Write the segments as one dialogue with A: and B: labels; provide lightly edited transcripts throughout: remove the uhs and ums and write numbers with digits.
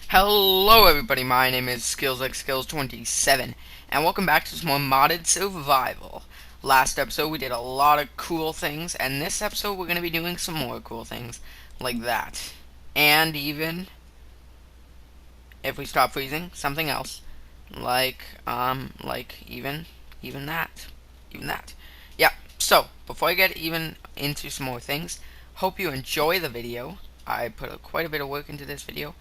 A: Hello everybody, my name is SkillsLikeSkills27 and welcome back to some more modded survival. Last episode we did a lot of cool things, and this episode we're going to be doing some more cool things like that. And even, if we stop freezing, something else. Even that. Even that. Yeah, so, before I get even into some more things, hope you enjoy the video. I put quite a bit of work into this video.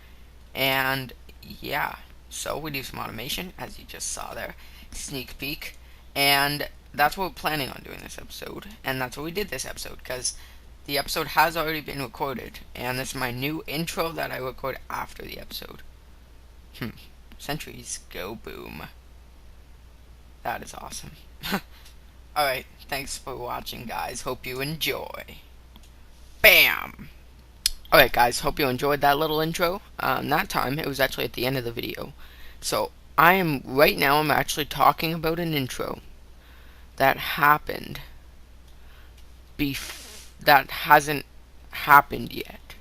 A: And yeah, so we do some automation, as you just saw there, sneak peek, and that's what we're planning on doing this episode, and that's what we did this episode, because the episode has already been recorded, and this is my new intro that I record after the episode. Centuries go boom. That is awesome. Alright, thanks for watching, guys. Hope you enjoy. Bam! Alright guys, hope you enjoyed that little intro. That time, it was actually at the end of the video. So, right now I'm actually talking about an intro that happened that hasn't happened yet.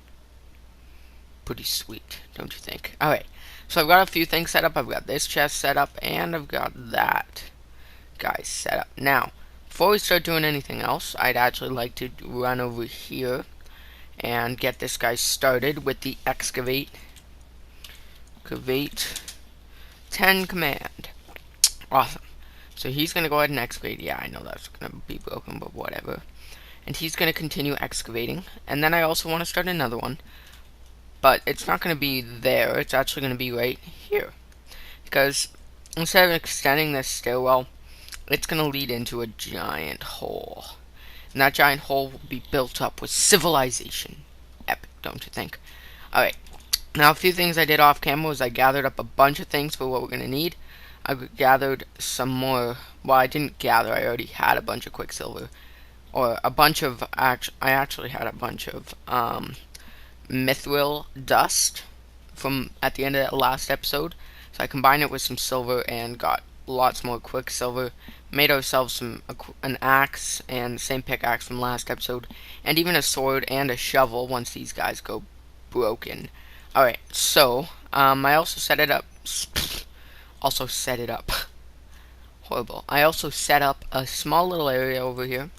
A: Pretty sweet, don't you think? Alright, so I've got a few things set up. I've got this chest set up, and I've got that guy set up. Now, before we start doing anything else, I'd actually like to run over here and get this guy started with the excavate 10 command. Awesome. So he's going to go ahead and excavate. Yeah, I know that's going to be broken, but whatever. And he's going to continue excavating. And then I also want to start another one. But it's not going to be there. It's actually going to be right here. Because instead of extending this stairwell, it's going to lead into a giant hole. And that giant hole will be built up with civilization. Epic, don't you think? Alright. Now, a few things I did off camera was I gathered up a bunch of things for what we're going to need. I gathered some more. Well, I didn't gather. I already had a bunch of Quicksilver. Or a bunch of... I actually had a bunch of Mithril dust from at the end of that last episode. So I combined it with some silver and got lots more Quicksilver. Made ourselves an axe and the same pickaxe from last episode, and even a sword and a shovel once these guys go broken. Alright, so I also set it up. Horrible. I also set up a small little area over here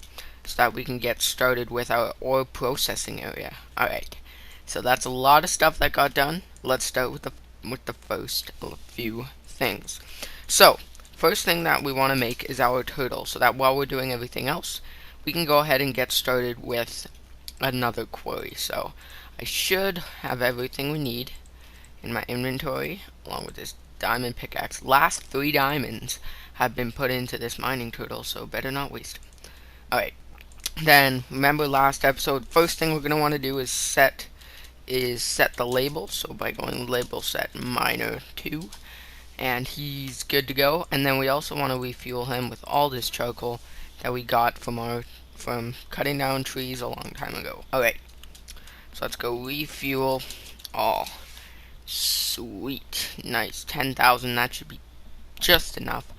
A: so that we can get started with our ore processing area. Alright, so that's a lot of stuff that got done. Let's start with the first few things. So, first thing that we want to make is our turtle, so that while we're doing everything else, we can go ahead and get started with another quarry. So, I should have everything we need in my inventory, along with this diamond pickaxe. Last 3 diamonds have been put into this mining turtle, so better not waste them. Alright, then, remember last episode, first thing we're going to want to do is set the label. So by going label set miner 2, and he's good to go. And then we also want to refuel him with all this charcoal that we got from cutting down trees a long time ago. Alright, so let's go refuel all. Sweet, nice, 10,000. That should be just enough,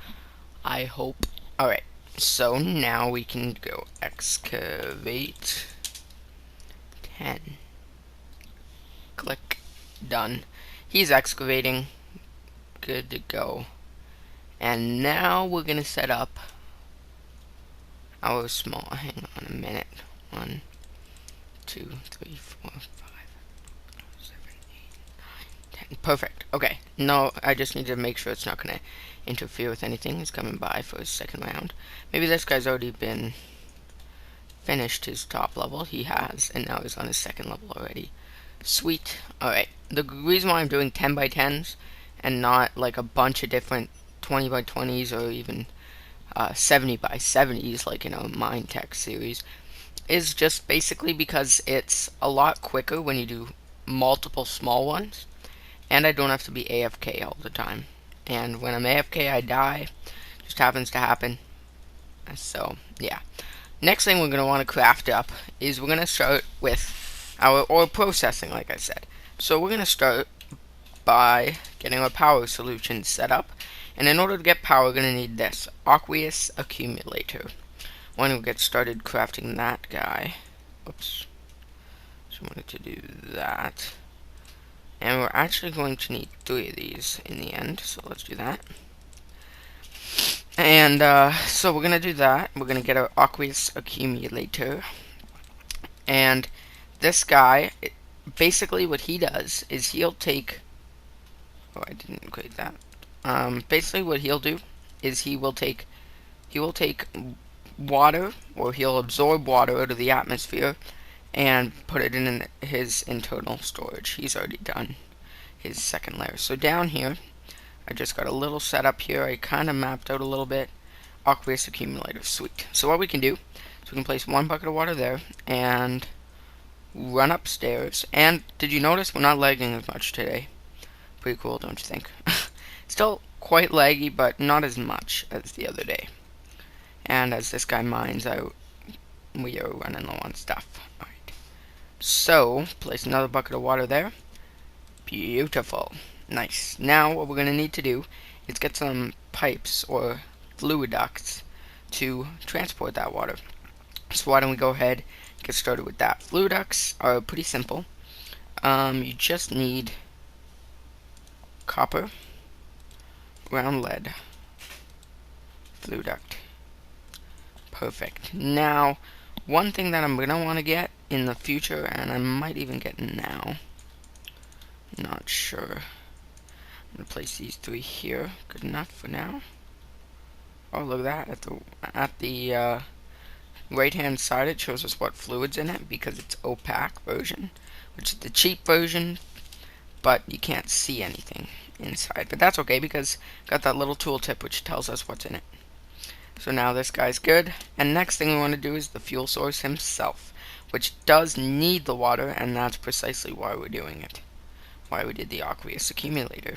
A: I hope. Alright, so now we can go excavate 10. Click, done. He's excavating. Good to go. And now we're gonna set up our small. Hang on a minute. 1, 2, 3, 4, 5, 7, 8, 9, 10. Perfect. Okay. No, I just need to make sure it's not gonna interfere with anything. He's coming by for his second round. Maybe this guy's already been finished his top level. He has, and now he's on his second level already. Sweet. Alright. The reason why I'm doing 10 by 10s and not like a bunch of different 20 by 20s or even 70 by 70s like in a Mine Tech series is just basically because it's a lot quicker when you do multiple small ones, and I don't have to be AFK all the time. And when I'm AFK, I die. Just happens to happen. So, yeah. Next thing we're going to want to craft up is we're going to start with our ore processing, like I said. So we're going to start by getting our power solution set up. And in order to get power, we're going to need this aqueous accumulator. When we get started crafting that guy. Oops. So I wanted to do that. And we're actually going to need 3 of these in the end, so let's do that. And so we're gonna do that. We're gonna get our aqueous accumulator, and this guy, basically what he does is he'll take. Oh, I didn't create that. Basically what he'll do is he will take water, or he'll absorb water out of the atmosphere and put it in his internal storage. He's already done his second layer. So down here, I just got a little setup here. I kind of mapped out a little bit. Aqueous accumulator, sweet. So what we can do is we can place 1 bucket of water there and run upstairs. And did you notice we're not lagging as much today? Pretty cool, don't you think? Still quite laggy, but not as much as the other day. And as this guy mines out, we are running low on stuff. Alright. So, place another bucket of water there. Beautiful. Nice. Now, what we're going to need to do is get some pipes or fluid ducts to transport that water. So why don't we go ahead and get started with that. Fluid ducts are pretty simple. You just need copper, round lead, fluid duct. Perfect. Now, one thing that I'm going to want to get in the future, and I might even get now, not sure. I'm going to place these 3 here. Good enough for now. Oh, look at that. At the right hand side, it shows us what fluid's in it because it's opaque version, which is the cheap version, but you can't see anything inside. But that's okay because got that little tooltip which tells us what's in it. So now this guy's good, and next thing we want to do is the fuel source himself, which does need the water, and that's precisely why we're doing it. Why we did the aqueous accumulator.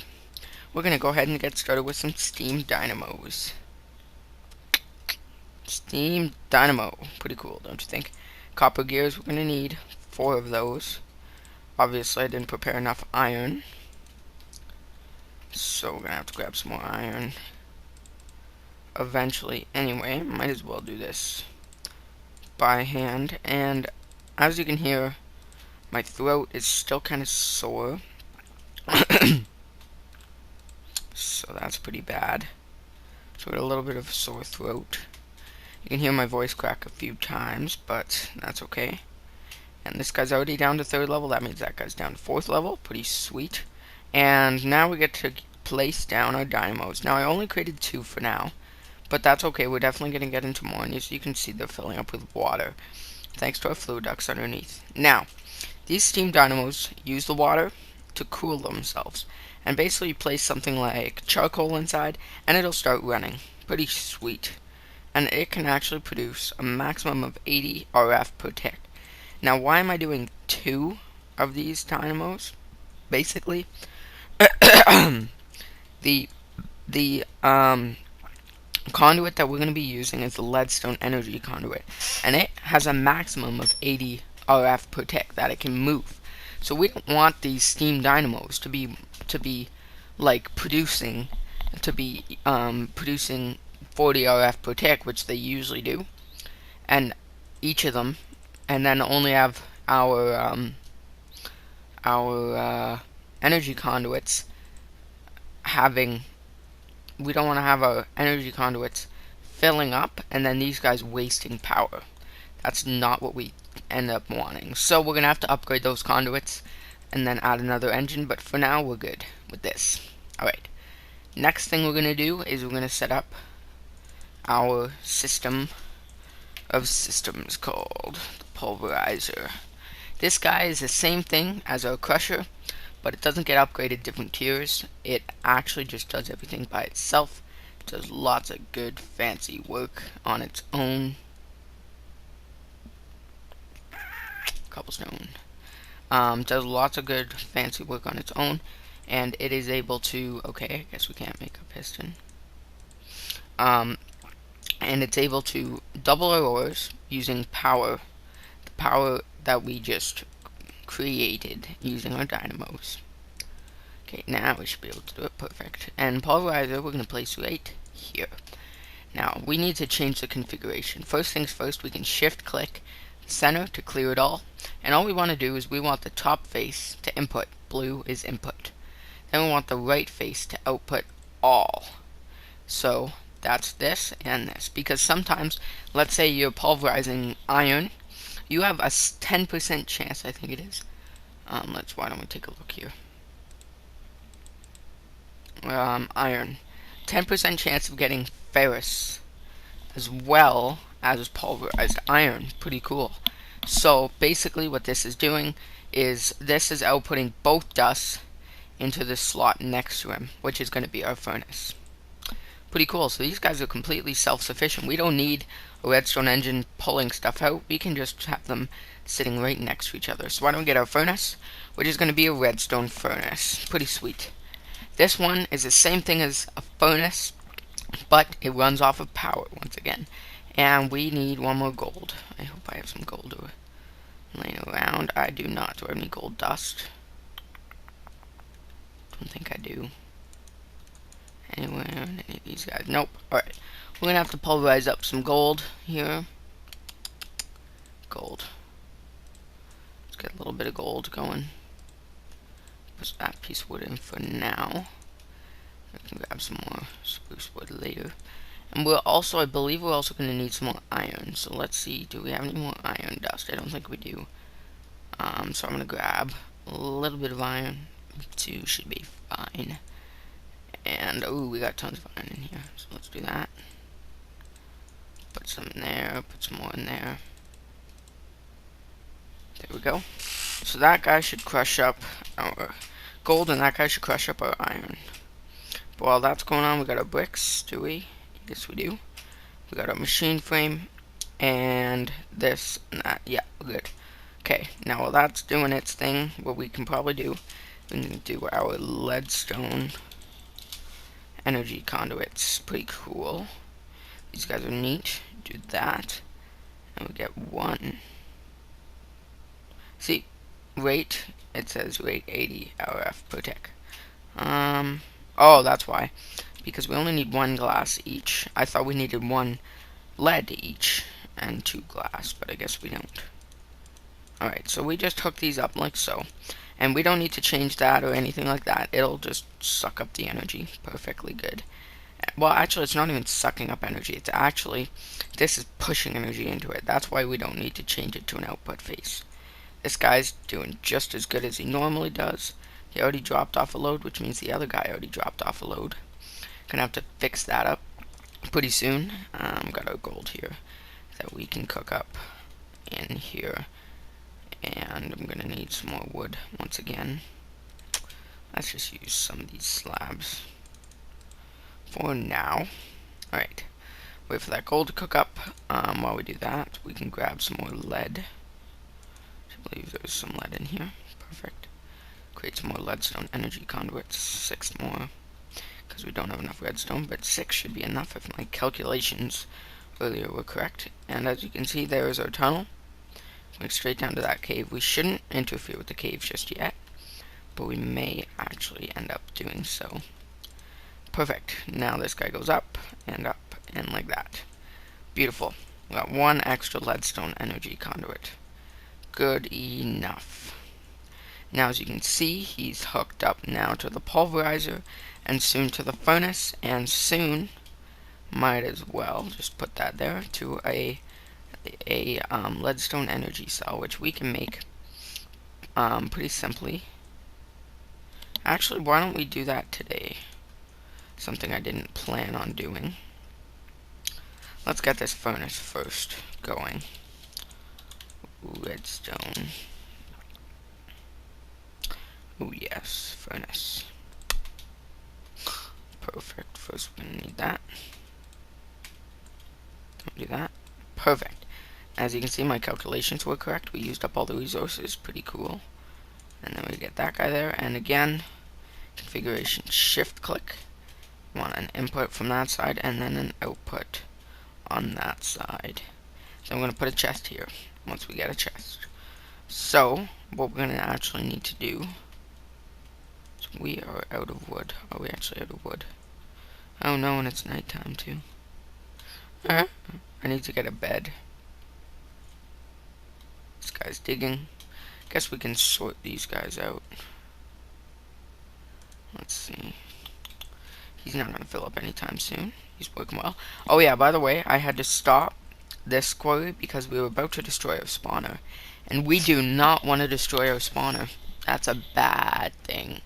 A: We're going to go ahead and get started with some steam dynamos. Steam dynamo. Pretty cool, don't you think? Copper gears, we're going to need 4 of those. Obviously, I didn't prepare enough iron, so we're going to have to grab some more iron eventually. Anyway, might as well do this by hand. And as you can hear, my throat is still kind of sore. So that's pretty bad. So I got a little bit of a sore throat. You can hear my voice crack a few times, but that's okay. And this guy's already down to 3rd level. That means that guy's down to 4th level. Pretty sweet. And now we get to place down our dynamos. Now I only created 2 for now, but that's okay. We're definitely going to get into more. And as you can see, they're filling up with water, thanks to our fluid ducts underneath. Now, these steam dynamos use the water to cool themselves. And basically you place something like charcoal inside, and it'll start running. Pretty sweet. And it can actually produce a maximum of 80 RF per tick. Now, why am I doing 2 of these dynamos? Basically, the conduit that we're going to be using is the leadstone energy conduit, and it has a maximum of 80 RF per tick that it can move. So we don't want these steam dynamos to be like producing 40 RF per tick, which they usually do, and each of them, and then only have our energy conduits having. We don't want to have our energy conduits filling up and then these guys wasting power. That's not what we end up wanting. So we're gonna have to upgrade those conduits and then add another engine, but for now we're good with this. Alright, next thing we're gonna do is we're gonna set up our system of systems called the pulverizer. This guy is the same thing as our crusher, but it doesn't get upgraded different tiers. It actually just does everything by itself. It does lots of good fancy work on its own. Cobblestone. Does lots of good fancy work on its own, and it is able to, okay, I guess we can't make a piston. And it's able to double our ores using power, the power that we just created using our dynamos. Okay, now we should be able to do it perfect. And pulverizer, we're going to place right here. Now, we need to change the configuration. First things first, we can shift-click center to clear it all. And all we want to do is we want the top face to input blue is input. Then we want the right face to output all. So that's this and this, because sometimes, let's say you're pulverizing iron, you have a 10% chance, I think it is. Why don't we take a look here? Iron, 10% chance of getting ferrous as well as pulverized iron. Pretty cool. So basically what this is doing is this is outputting both dust into the slot next to him, which is going to be our furnace. Pretty cool. So these guys are completely self-sufficient. We don't need a redstone engine pulling stuff out. We can just have them sitting right next to each other. So why don't we get our furnace, which is going to be a redstone furnace. Pretty sweet. This one is the same thing as a furnace, but it runs off of power once again. And we need one more gold. I hope I have some gold laying around. I do not. Do I have any gold dust? Don't think I do. Anywhere in any of these guys? Nope. Alright. We're going to have to pulverize up some gold here. Gold. Let's get a little bit of gold going. Put that piece of wood in for now. I can grab some more spruce wood later. And we're also, I believe we're also going to need some more iron. So let's see, do we have any more iron dust? I don't think we do. So I'm going to grab a little bit of iron. 2 should be fine. And, oh, we got tons of iron in here. So let's do that. Put some in there, put some more in there. There we go. So that guy should crush up our gold, and that guy should crush up our iron. But while that's going on, we got our bricks, do we? Yes, we do. We got our machine frame, and this and that. Yeah, we're good. Okay, now while that's doing its thing, what we can probably do, we can do our leadstone energy conduits. Pretty cool. These guys are neat. Do that, and we get 1. See, rate, it says rate 80 RF per tick. Oh, that's why. Because we only need 1 glass each. I thought we needed 1 lead each and 2 glass, but I guess we don't. Alright, so we just hook these up like so. And we don't need to change that or anything like that. It'll just suck up the energy perfectly good. Well, actually, it's not even sucking up energy. It's actually, this is pushing energy into it. That's why we don't need to change it to an output face. This guy's doing just as good as he normally does. He already dropped off a load, which means the other guy already dropped off a load. Gonna have to fix that up pretty soon. Got our gold here that we can cook up in here. And I'm gonna need some more wood once again. Let's just use some of these slabs for now. Alright, wait for that gold to cook up. While we do that, we can grab some more lead. I believe there's some lead in here. Perfect. Create some more leadstone energy conduits. 6 more, because we don't have enough redstone, but 6 should be enough if my calculations earlier were correct. And as you can see, there is our tunnel. Going straight down to that cave. We shouldn't interfere with the cave just yet, but we may actually end up doing so. Perfect. Now this guy goes up, and like that. Beautiful. We got 1 extra leadstone energy conduit. Good enough. Now as you can see, he's hooked up now to the pulverizer, and soon to the furnace, and soon, might as well just put that there, to a leadstone energy cell, which we can make pretty simply. Actually, why don't we do that today? Something I didn't plan on doing. Let's get this furnace first going. Redstone. Oh yes, furnace. Perfect. First we're gonna need that. Don't do that. Perfect. As you can see, my calculations were correct. We used up all the resources. Pretty cool. And then we get that guy there. And again, configuration shift click. Want an input from that side and then an output on that side. So I'm going to put a chest here once we get a chest. So what we're going to actually need to do is we are out of wood. Are we actually out of wood? Oh no, and it's nighttime too. I need to get a bed. This guy's digging. Guess we can sort these guys out. He's not going to fill up anytime soon. He's working well. Oh yeah, by the way, I had to stop this quarry because we were about to destroy our spawner. And we do not want to destroy our spawner. That's a bad thing.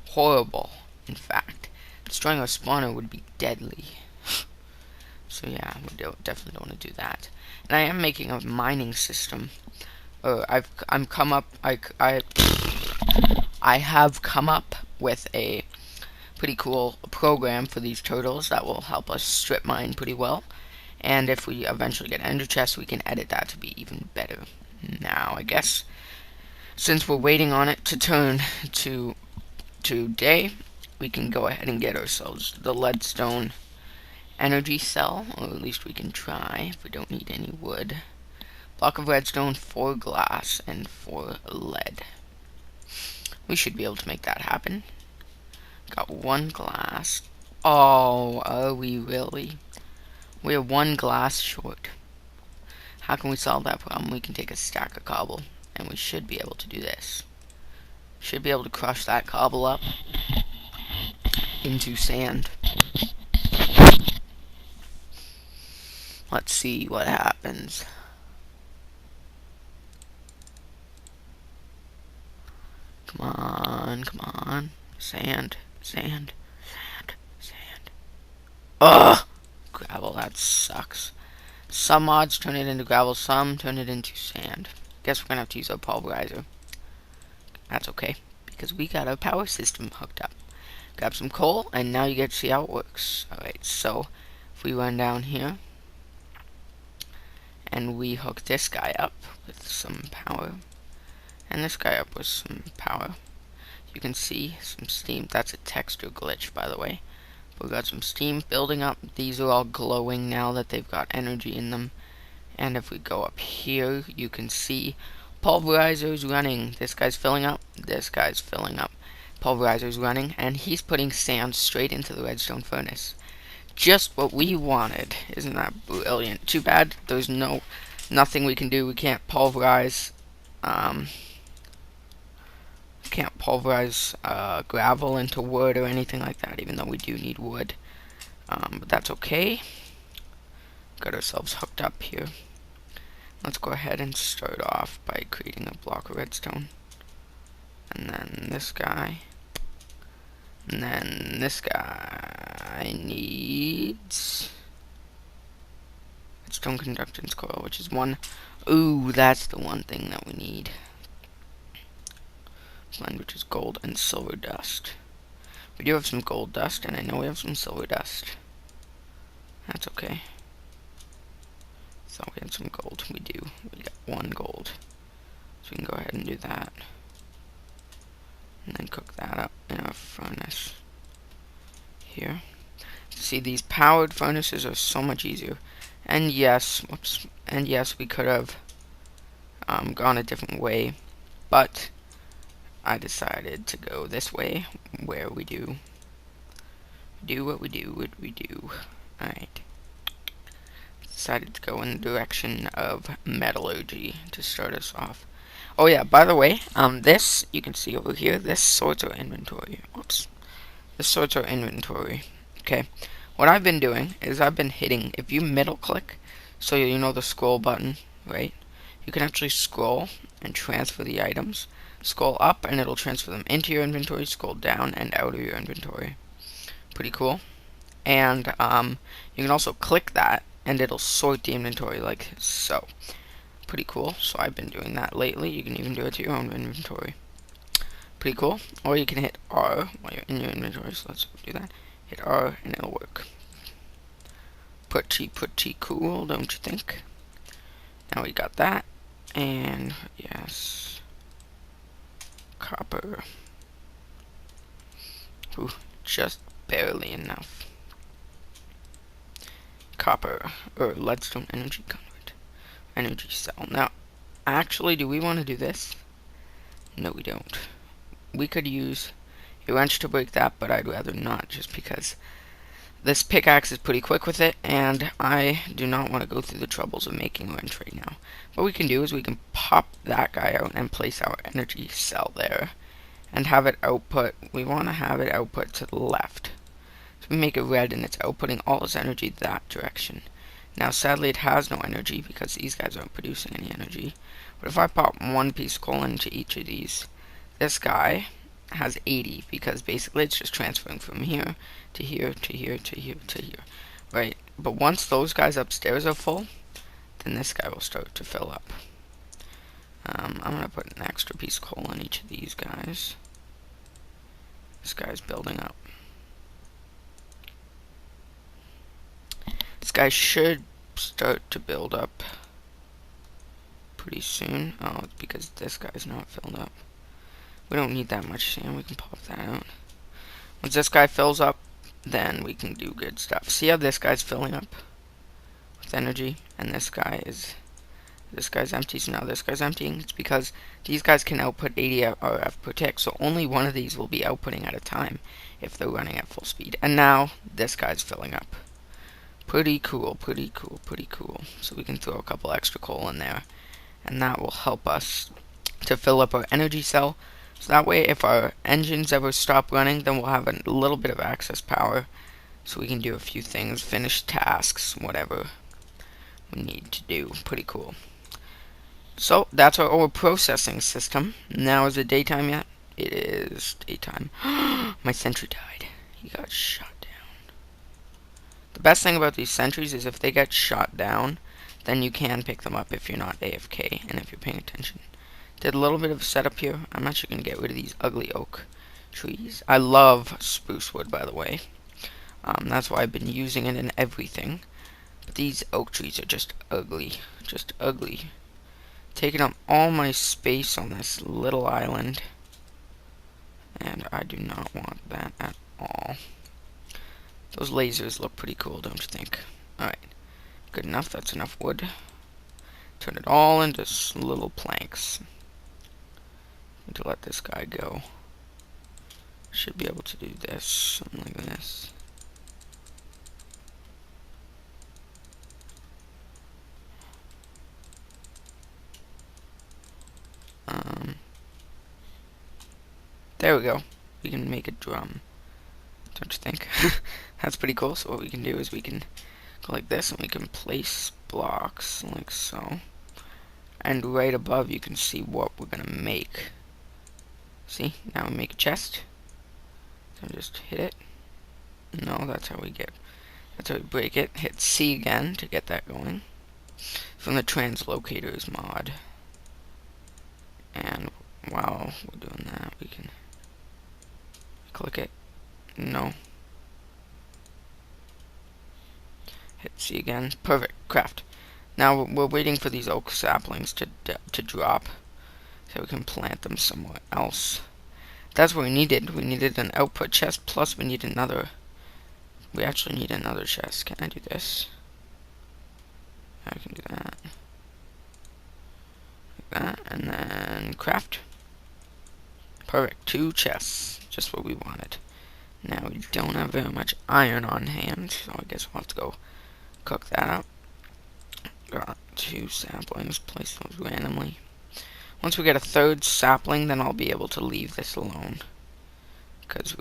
A: Horrible, in fact. Destroying our spawner would be deadly. So yeah, we definitely don't want to do that. And I am making a mining system. I have come up with a pretty cool program for these turtles that will help us strip mine pretty well. And if we eventually get ender chests, we can edit that to be even better. Now, I guess, since we're waiting on it to turn to day, we can go ahead and get ourselves the leadstone energy cell, or at least we can try if we don't need any wood. Block of redstone, 4 glass, and 4 lead. We should be able to make that happen. Got 1 glass. Oh, are we really? We're 1 glass short. How can we solve that problem? We can take a stack of cobble, and we should be able to do this. Should be able to crush that cobble up into sand. Let's see what happens. Come on, come on. Sand, sand, sand, sand. Ugh! Gravel, that sucks. Some mods turn it into gravel, some turn it into sand. Guess we're gonna have to use our pulverizer. That's okay, because we got our power system hooked up. Grab some coal, and now you get to see how it works. Alright, so if we run down here, and we hook this guy up with some power, and this guy up with some power, you can see some steam. That's a texture glitch, by the way. We've got some steam building up. These are all glowing now that they've got energy in them. And if we go up here, you can see pulverizers running. This guy's filling up. This guy's filling up. Pulverizer's running, and he's putting sand straight into the redstone furnace. Just what we wanted. Isn't that brilliant? Too bad there's nothing we can do. We can't pulverize gravel into wood or anything like that, even though we do need wood. But that's okay. Got ourselves hooked up here. Let's go ahead and start off by creating a block of redstone. And then this guy. And then this guy needs redstone conductance coil, which is 1. Ooh, that's the one thing that we need. Blend, which is gold and silver dust. We do have some gold dust, and I know we have some silver dust. That's okay. So we have some gold. We do. We got 1 gold. So we can go ahead and do that. And then cook that up in a furnace here. See, these powered furnaces are so much easier. And yes, whoops. And yes, we could have gone a different way, but I decided to go this way, where we do what we do. Alright. Decided to go in the direction of metallurgy to start us off. Oh yeah, by the way, this, you can see over here, this sorts our inventory. Whoops. This sorts our inventory. Okay. What I've been doing is I've been hitting, if you middle click, so you know the scroll button, right? You can actually scroll and transfer the items. Scroll up and it'll transfer them into your inventory. Scroll down and out of your inventory. Pretty cool. And you can also click that and it'll sort the inventory like so. Pretty cool. So I've been doing that lately. You can even do it to your own inventory. Pretty cool. Or you can hit R while you're in your inventory. So let's do that. Hit R and it'll work. Pretty cool, don't you think? Now we got that. And yes, copper. Ooh, just barely enough. Copper, or leadstone energy conduit, energy cell. Now, actually, do we want to do this? No, we don't. We could use a wrench to break that, but I'd rather not, just because this pickaxe is pretty quick with it, and I do not want to go through the troubles of making a wrench right now. What we can do is we can pop that guy out and place our energy cell there, and have it output. We want to have it output to the left. So we make it red, and it's outputting all its energy that direction. Now, sadly, it has no energy because these guys aren't producing any energy. But if I pop one piece of coal into each of these, this guy has 80 because basically it's just transferring from here to here to here to here to here, right? But once those guys upstairs are full, then this guy will start to fill up. I'm going to put an extra piece of coal in each of these guys. This guy's building up. This guy should start to build up pretty soon. Oh, it's because this guy's not filled up. We don't need that much sand. We can pop that out. Once this guy fills up, then we can do good stuff. See how this guy's filling up with energy, and this guy's empty, so now this guy's emptying. It's because these guys can output 80 RF per tick, so only one of these will be outputting at a time if they're running at full speed. And now this guy's filling up. Pretty cool, pretty cool, pretty cool. So we can throw a couple extra coal in there, and that will help us to fill up our energy cell. So that way, if our engines ever stop running, then we'll have a little bit of excess power, so we can do a few things, finish tasks, whatever we need to do. Pretty cool. So that's our ore processing system. Now, is it daytime yet? It is daytime. My sentry died. He got shot down. The best thing about these sentries is if they get shot down, then you can pick them up if you're not AFK and if you're paying attention. Did a little bit of setup here. I'm actually going to get rid of these ugly oak trees. I love spruce wood, by the way. That's why I've been using it in everything. But these oak trees are just ugly. Just ugly. Taking up all my space on this little island. And I do not want that at all. Those lasers look pretty cool, don't you think? Alright. Good enough. That's enough wood. Turn it all into little planks. Need to let this guy go. Should be able to do this. Something like this. There we go. We can make a drum. Don't you think? That's pretty cool. So what we can do is we can go like this, and we can place blocks like so. And right above you can see what we're gonna make. See? Now we make a chest. So just hit it. No, that's how we break it. Hit C again to get that going. From the translocators mod. And while we're doing that, we can click it. No. Hit C again. Perfect. Craft. Now we're waiting for these oak saplings to drop, so we can plant them somewhere else. That's what we needed. We needed an output chest, plus we need another. We actually need another chest. Can I do this? I can do that. Like that, and then craft. Perfect. 2 chests. Just what we wanted. Now we don't have very much iron on hand, so I guess we'll have to go cook that up. Got 2 saplings, place those randomly. Once we get a 3rd sapling, then I'll be able to leave this alone. Because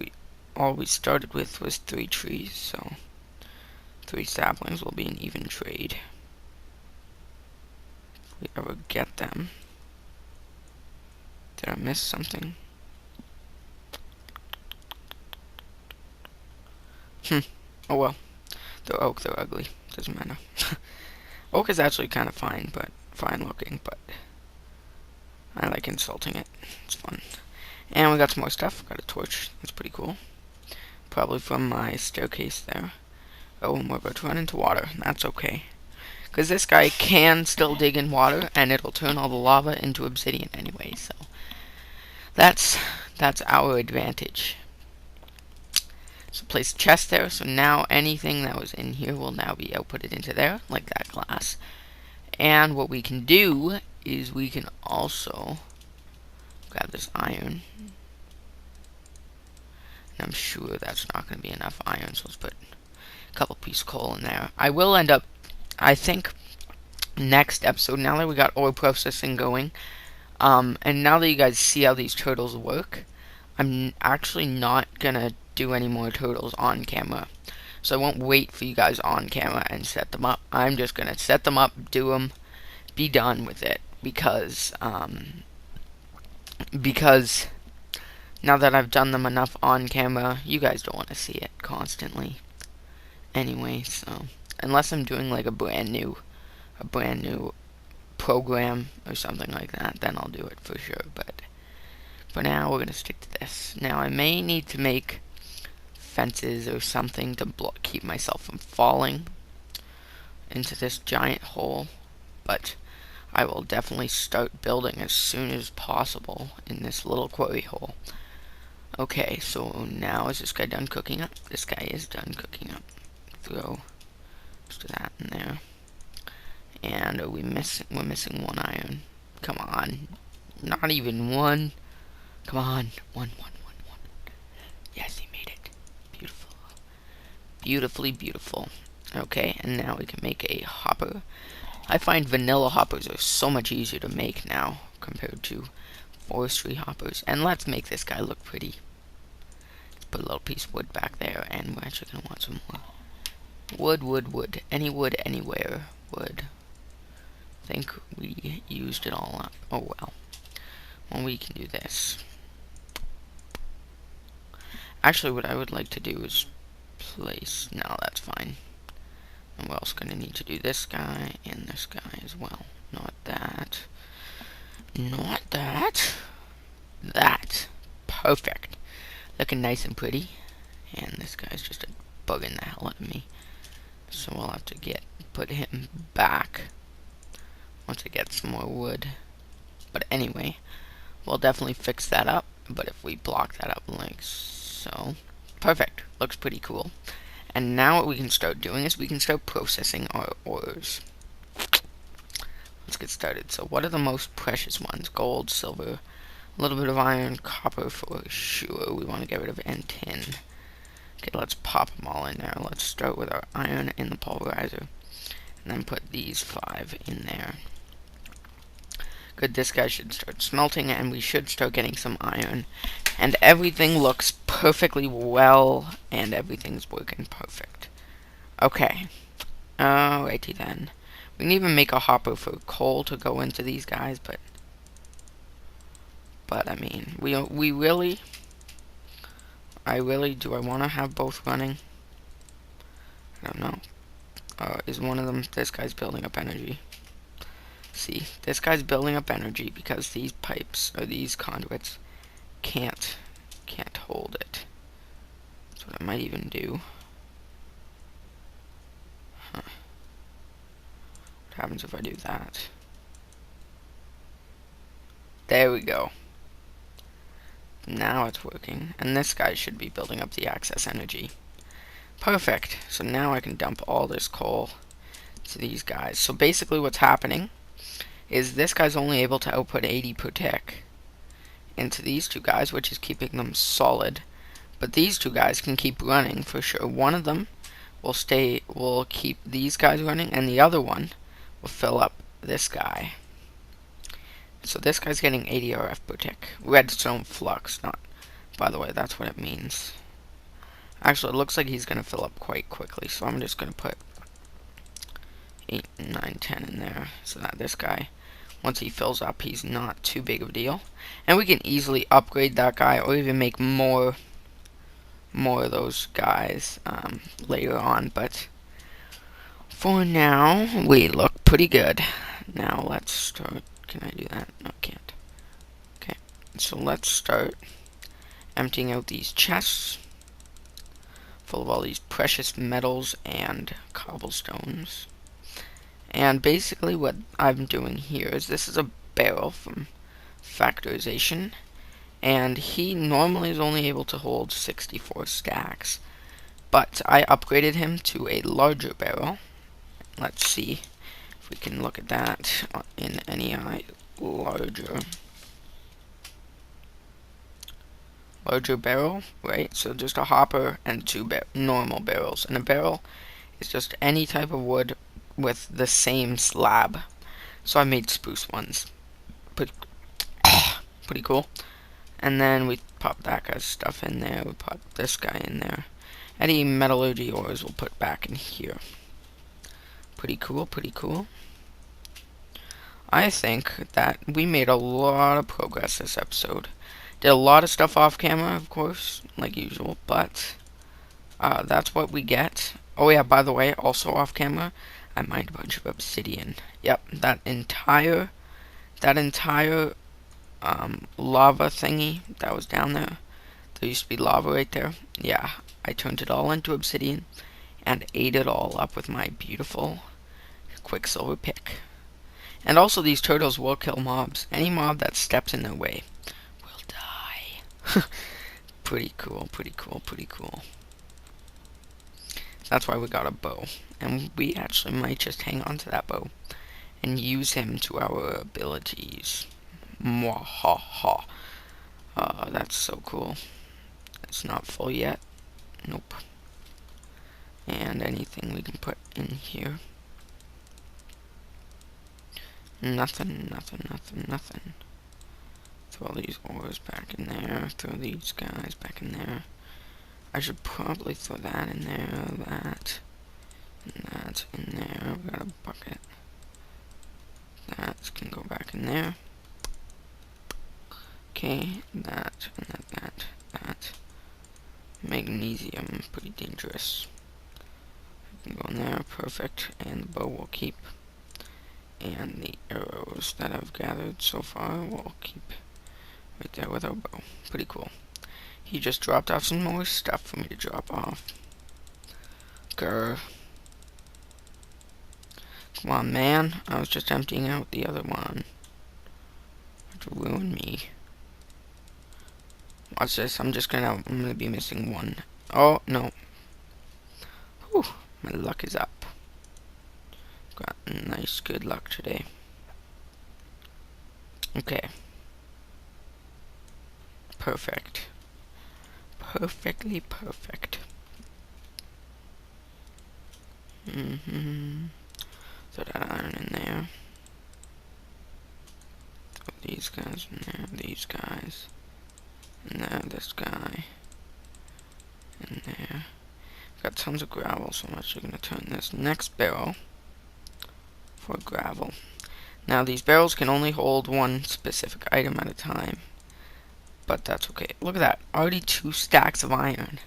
A: all we started with was 3 trees, so 3 saplings will be an even trade. If we ever get them. Did I miss something? Oh well. They're oak, they're ugly. Doesn't matter. Oak is actually kind of fine looking, but I like insulting it. It's fun. And we got some more stuff. Got a torch. That's pretty cool. Probably from my staircase there. Oh, and we're about to run into water. That's okay. Because this guy can still dig in water, and it'll turn all the lava into obsidian anyway, so that's our advantage. So place a chest there, so now anything that was in here will now be outputted into there, like that glass. And what we can do is we can also grab this iron. And I'm sure that's not going to be enough iron, so let's put a couple pieces of coal in there. I will end up, I think, next episode, now that we got ore processing going, and now that you guys see how these turtles work, I'm actually not going to do any more turtles on camera. So I won't wait for you guys on camera and set them up. I'm just gonna set them up, do them, be done with it, because now that I've done them enough on camera, you guys don't want to see it constantly anyway. So unless I'm doing like a brand new program or something like that, then I'll do it for sure. But for now, we're gonna stick to this. Now I may need to make fences or something to keep myself from falling into this giant hole, but I will definitely start building as soon as possible in this little quarry hole. Okay, so now is this guy done cooking up? This guy is done cooking up. Throw just that in there. And we're missing one iron. Come on. Not even one. Come on. One. Yes, he made it. Beautiful. Beautifully beautiful. Okay, and now we can make a hopper. I find vanilla hoppers are so much easier to make now compared to forestry hoppers. And let's make this guy look pretty. Let's put a little piece of wood back there, and we're actually going to want some more. Wood. Any wood, anywhere. Wood. I think we used it all up. Oh well. Well, we can do this. Actually, what I would like to do is place... No, that's fine. And we're also going to need to do this guy and this guy as well. Not that. Not that. That. Perfect. Looking nice and pretty. And this guy's just bugging the hell out of me. So we'll have to put him back once I get some more wood. But anyway, we'll definitely fix that up. But if we block that up like so. Perfect. Looks pretty cool. And now what we can start doing is we can start processing our ores. Let's get started. So what are the most precious ones? Gold, silver, a little bit of iron, copper for sure. We want to get rid of, and tin. Okay, let's pop them all in there. Let's start with our iron in the pulverizer. And then put these 5 in there. Good, this guy should start smelting, and we should start getting some iron. And everything looks perfectly well, and everything's working perfect. Okay. Alrighty then. We can even make a hopper for coal to go into these guys, but I mean, do I want to have both running? I don't know. Is one of them, this guy's building up energy. See, this guy's building up energy because these pipes, or these conduits, can't hold it. That's what I might even do. Huh. What happens if I do that? There we go. Now it's working, and this guy should be building up the excess energy. Perfect. So now I can dump all this coal to these guys. So basically what's happening is this guy's only able to output 80 per tick into these two guys, which is keeping them solid. But these two guys can keep running for sure. One of them will keep these guys running, and the other one will fill up this guy. So this guy's getting 80 RF per tick. Redstone flux, not, by the way, that's what it means. Actually, it looks like he's going to fill up quite quickly, so I'm just going to put 8, 9, 10 in there, so that this guy, once he fills up, he's not too big of a deal. And we can easily upgrade that guy, or even make more of those guys later on, but for now, we look pretty good. Now let's start. Can I do that? No, I can't. Okay, so let's start emptying out these chests full of all these precious metals and cobblestones. And basically what I'm doing here is, this is a barrel from Factorization, and he normally is only able to hold 64 stacks, but I upgraded him to a larger barrel. Let's see if we can look at that in NEI. Larger barrel, right? So just a hopper and 2 normal barrels. And a barrel is just any type of wood with the same slab. So I made spruce ones. Pretty cool. And then we pop that guy's stuff in there. We pop this guy in there. Any metallurgy ores we'll put back in here. Pretty cool, pretty cool. I think that we made a lot of progress this episode. Did a lot of stuff off camera, of course, like usual, but that's what we get. Oh yeah, by the way, also off camera, I mined a bunch of obsidian. Yep, that entire lava thingy that was down there. There used to be lava right there. Yeah, I turned it all into obsidian and ate it all up with my beautiful Quicksilver pick. And also, these turtles will kill mobs. Any mob that steps in their way will die. Pretty cool, pretty cool, pretty cool. That's why we got a bow. And we actually might just hang on to that bow and use him to our abilities. Mwahaha. That's so cool. It's not full yet. Nope. And anything we can put in here. Nothing, nothing, nothing, nothing. Throw all these ores back in there. Throw these guys back in there. I should probably throw that in there, that, and that in there. We got a bucket. That can go back in there. Okay, that, and that. Magnesium, pretty dangerous. Can go in there, perfect, and the bow will keep. And the arrows that I've gathered so far will keep right there with our bow. Pretty cool. He just dropped off some more stuff for me to drop off. Grr. Come on, man. I was just emptying out the other one. To ruin me. Watch this. I'm gonna be missing one. Oh, no. Whew. My luck is up. Got nice, good luck today. Okay. Perfect. Perfectly perfect. Throw that iron in there. Throw these guys in there, these guys. And there, this guy. In there. Got tons of gravel, so I'm actually going to turn this next barrel for gravel. Now, these barrels can only hold one specific item at a time. But that's okay. Look at that. Already 2 stacks of iron.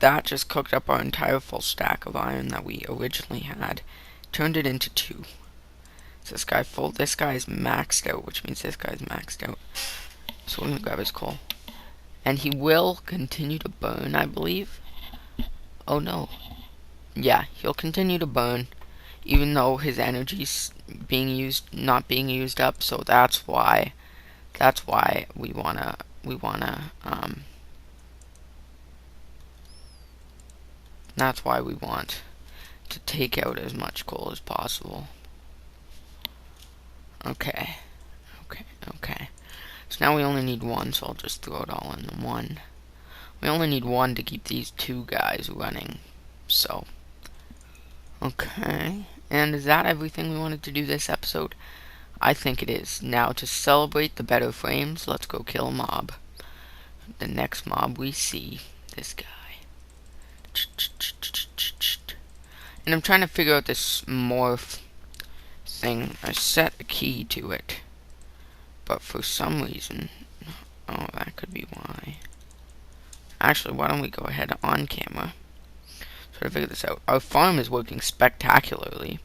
A: That just cooked up our entire full stack of iron that we originally had. Turned it into 2. Is this guy full? This guy is maxed out, which means this guy's maxed out. So we're going to grab his coal. And he will continue to burn, I believe. Oh no. Yeah, he'll continue to burn, even though his energy's not being used up. So that's why we wanna that's why we want to take out as much coal as possible. Okay. So now we only need 1, so I'll just throw it all in 1. We only need 1 to keep these 2 guys running. So, okay. And is that everything we wanted to do this episode? I think it is. Now, to celebrate the better frames, let's go kill a mob. The next mob we see, this guy. And I'm trying to figure out this morph thing. I set a key to it. But for some reason, oh, that could be why. Actually, why don't we go ahead on camera, try to figure this out. Our farm is working spectacularly.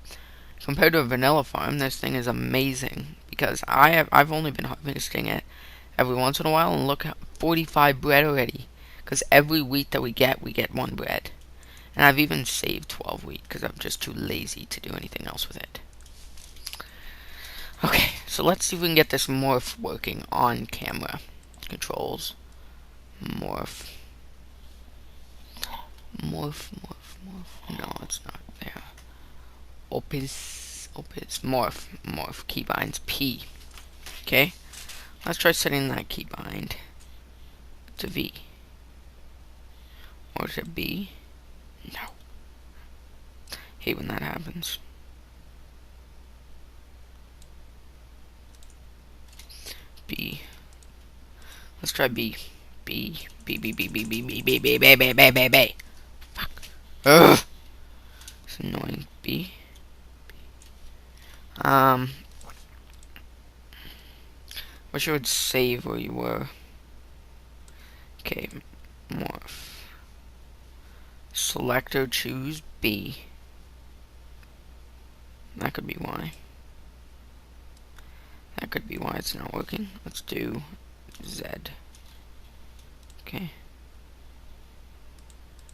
A: Compared to a vanilla farm, this thing is amazing. Because I've only been harvesting it every once in a while, and look, 45 bread already. Because every wheat that we get 1 bread. And I've even saved 12 wheat, because I'm just too lazy to do anything else with it. Okay, so let's see if we can get this morph working on camera. Controls. Morph. No, it's not there. Opus, morph, keybinds P. Okay, let's try setting that keybind to V. Or to B. No. Hate when that happens. B. Let's try B. B. B. B. B. B. B. B. B. B. B. B. B. B. B. Fuck. Ugh. It's annoying. B. Wish I would save where you were. Okay. Morph. Selector, choose B. That could be why. That could be why it's not working. Let's do Z. Okay.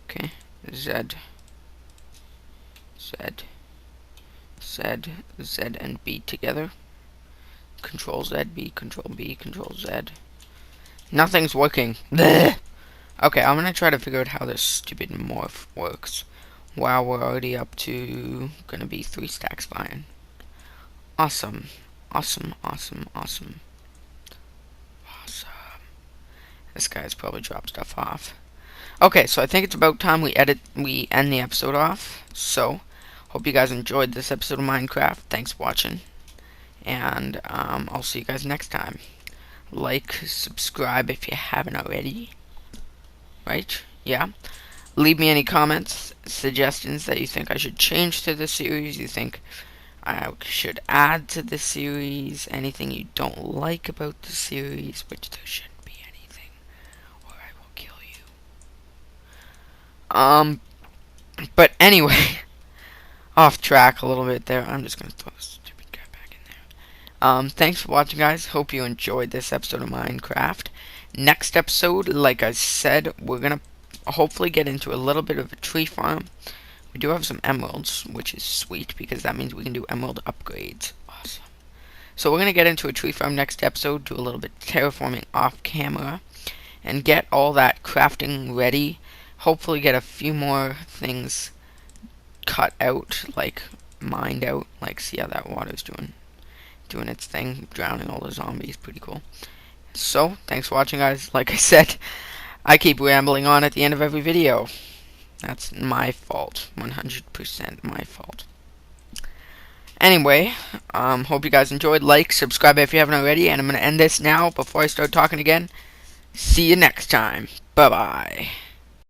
A: Okay. Z. Z. Z. Z and B together. Control Z, B, Control B, Control Z. Nothing's working. Blech. Okay, I'm gonna try to figure out how this stupid morph works. Wow, we're already up to gonna be 3 stacks of iron. Awesome. Awesome, awesome, awesome. Awesome. This guy's probably dropped stuff off. Okay, so I think it's about time we end the episode off. So, hope you guys enjoyed this episode of Minecraft. Thanks for watching. And I'll see you guys next time. Like, subscribe if you haven't already. Right? Yeah. Leave me any comments, suggestions that you think I should change to the series, you think I should add to the series, anything you don't like about the series, which there shouldn't be anything, or I will kill you. But anyway, off track a little bit there. I'm just gonna throw this stupid guy back in there. Thanks for watching, guys. Hope you enjoyed this episode of Minecraft. Next episode, like I said, we're gonna hopefully get into a little bit of a tree farm. We do have some emeralds, which is sweet, because that means we can do emerald upgrades. Awesome. So we're gonna get into a tree farm next episode, do a little bit of terraforming off camera, and get all that crafting ready. Hopefully get a few more things cut out, like mined out. Like, see how that water's doing its thing, drowning all the zombies. Pretty cool. So, thanks for watching, guys. Like I said, I keep rambling on at the end of every video. That's my fault. 100% my fault. Anyway, hope you guys enjoyed. Like, subscribe if you haven't already, and I'm going to end this now before I start talking again. See you next time. Bye-bye.